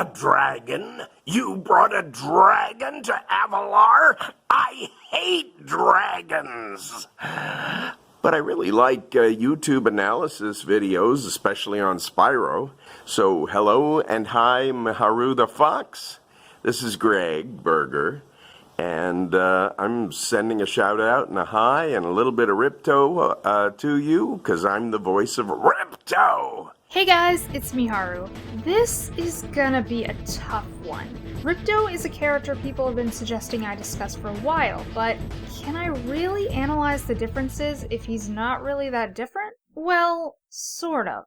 A dragon? You brought a dragon to Avalar? I hate dragons! But I really like YouTube analysis videos, especially on Spyro. So hello and hi, Miharu the Fox. This is Gregg Berger. And I'm sending a shout out and a hi and a little bit of Ripto to you, because I'm the voice of Ripto! Hey guys, it's Miharu. This is gonna be a tough one. Ripto is a character people have been suggesting I discuss for a while, but can I really analyze the differences if he's not really that different? Well, sort of.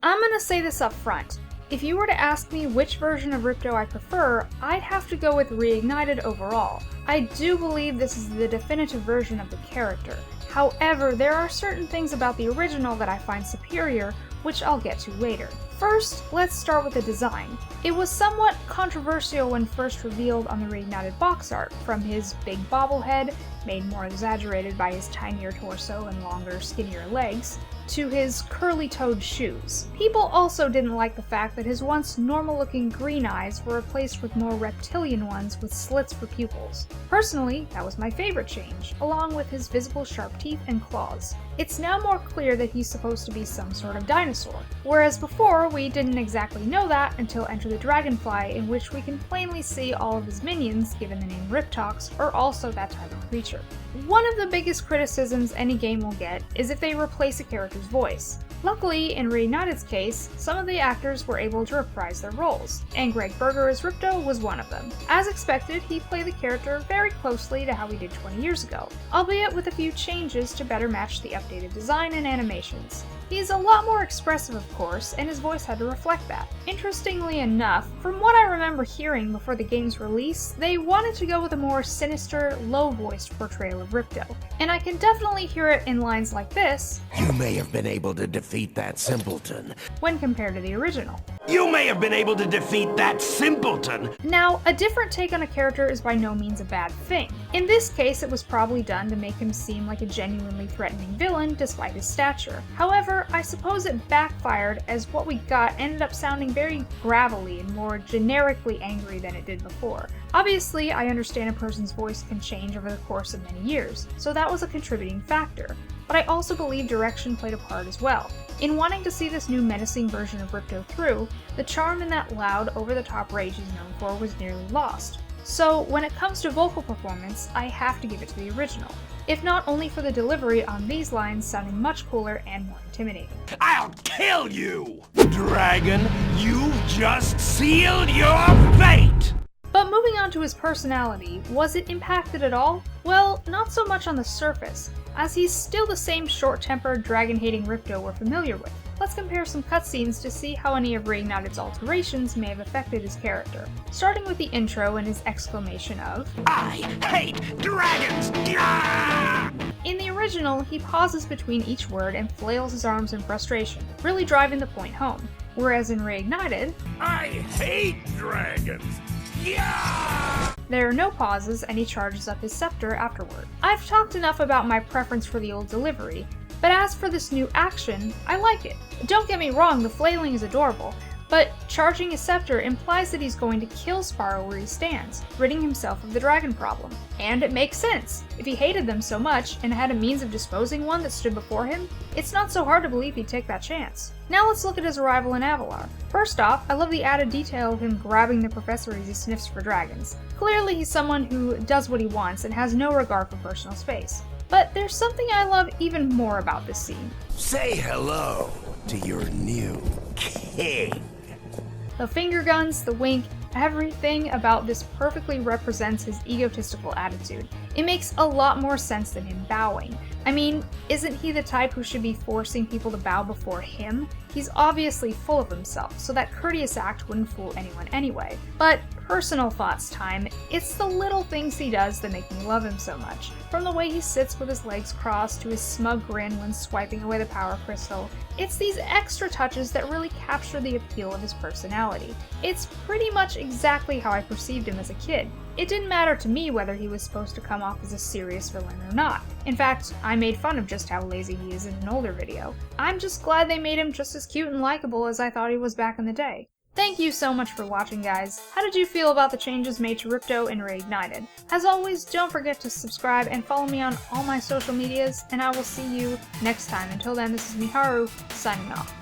I'm gonna say this up front. If you were to ask me which version of Ripto I prefer, I'd have to go with Reignited overall. I do believe this is the definitive version of the character. However, there are certain things about the original that I find superior, which I'll get to later. First, let's start with the design. It was somewhat controversial when first revealed on the Reignited box art, from his big bobblehead, made more exaggerated by his tinier torso and longer, skinnier legs, to his curly-toed shoes. People also didn't like the fact that his once normal-looking green eyes were replaced with more reptilian ones with slits for pupils. Personally, that was my favorite change, along with his visible sharp teeth and claws. It's now more clear that he's supposed to be some sort of dinosaur, whereas before we didn't exactly know that until Enter the Dragonfly, in which we can plainly see all of his minions, given the name Riptox, are also that type of creature. One of the biggest criticisms any game will get is if they replace a character's voice. Luckily, in Reignited's case, some of the actors were able to reprise their roles, and Gregg Berger as Ripto was one of them. As expected, he played the character very closely to how he did 20 years ago, albeit with a few changes to better match the updated design and animations. He's a lot more expressive, of course, and his voice had to reflect that. Interestingly enough, from what I remember hearing before the game's release, they wanted to go with a more sinister, low-voiced portrayal of Ripto. And I can definitely hear it in lines like this, You may have been able to defeat that simpleton. when compared to the original. You may have been able to defeat that simpleton. Now, a different take on a character is by no means a bad thing. In this case, it was probably done to make him seem like a genuinely threatening villain despite his stature. However, I suppose it backfired, as what we got ended up sounding very gravelly and more generically angry than it did before. Obviously, I understand a person's voice can change over the course of many years, so that was a contributing factor. But I also believe direction played a part as well. In wanting to see this new menacing version of Ripto through, the charm in that loud, over-the-top rage he's known for was nearly lost. So when it comes to vocal performance, I have to give it to the original, if not only for the delivery on these lines sounding much cooler and more intimidating. I'll kill you! Dragon, you've just sealed your fate! But moving on to his personality, was it impacted at all? Well, not so much on the surface, as he's still the same short-tempered, dragon-hating Ripto we're familiar with. Let's compare some cutscenes to see how any of Reignited's alterations may have affected his character. Starting with the intro and his exclamation of, I hate dragons! Yeah! In the original, he pauses between each word and flails his arms in frustration, really driving the point home. Whereas in Reignited, I hate dragons! Yeah! there are no pauses and he charges up his scepter afterward. I've talked enough about my preference for the old delivery, but as for this new action, I like it. Don't get me wrong, the flailing is adorable, but charging his scepter implies that he's going to kill Spyro where he stands, ridding himself of the dragon problem. And it makes sense. If he hated them so much and had a means of disposing one that stood before him, it's not so hard to believe he'd take that chance. Now let's look at his arrival in Avalar. First off, I love the added detail of him grabbing the professor as he sniffs for dragons. Clearly he's someone who does what he wants and has no regard for personal space. But there's something I love even more about this scene. Say hello to your new king. The finger guns, the wink, everything about this perfectly represents his egotistical attitude. It makes a lot more sense than him bowing. I mean, isn't he the type who should be forcing people to bow before him? He's obviously full of himself, so that courteous act wouldn't fool anyone anyway. But Personal thoughts time. It's the little things he does that make me love him so much. From the way he sits with his legs crossed to his smug grin when swiping away the power crystal. It's these extra touches that really capture the appeal of his personality. It's pretty much exactly how I perceived him as a kid. It didn't matter to me whether he was supposed to come off as a serious villain or not. In fact, I made fun of just how lazy he is in an older video. I'm just glad they made him just as cute and likable as I thought he was back in the day. Thank you so much for watching, guys. How did you feel about the changes made to Ripto in Reignited? As always, don't forget to subscribe and follow me on all my social medias, and I will see you next time. Until then, this is Miharu, signing off.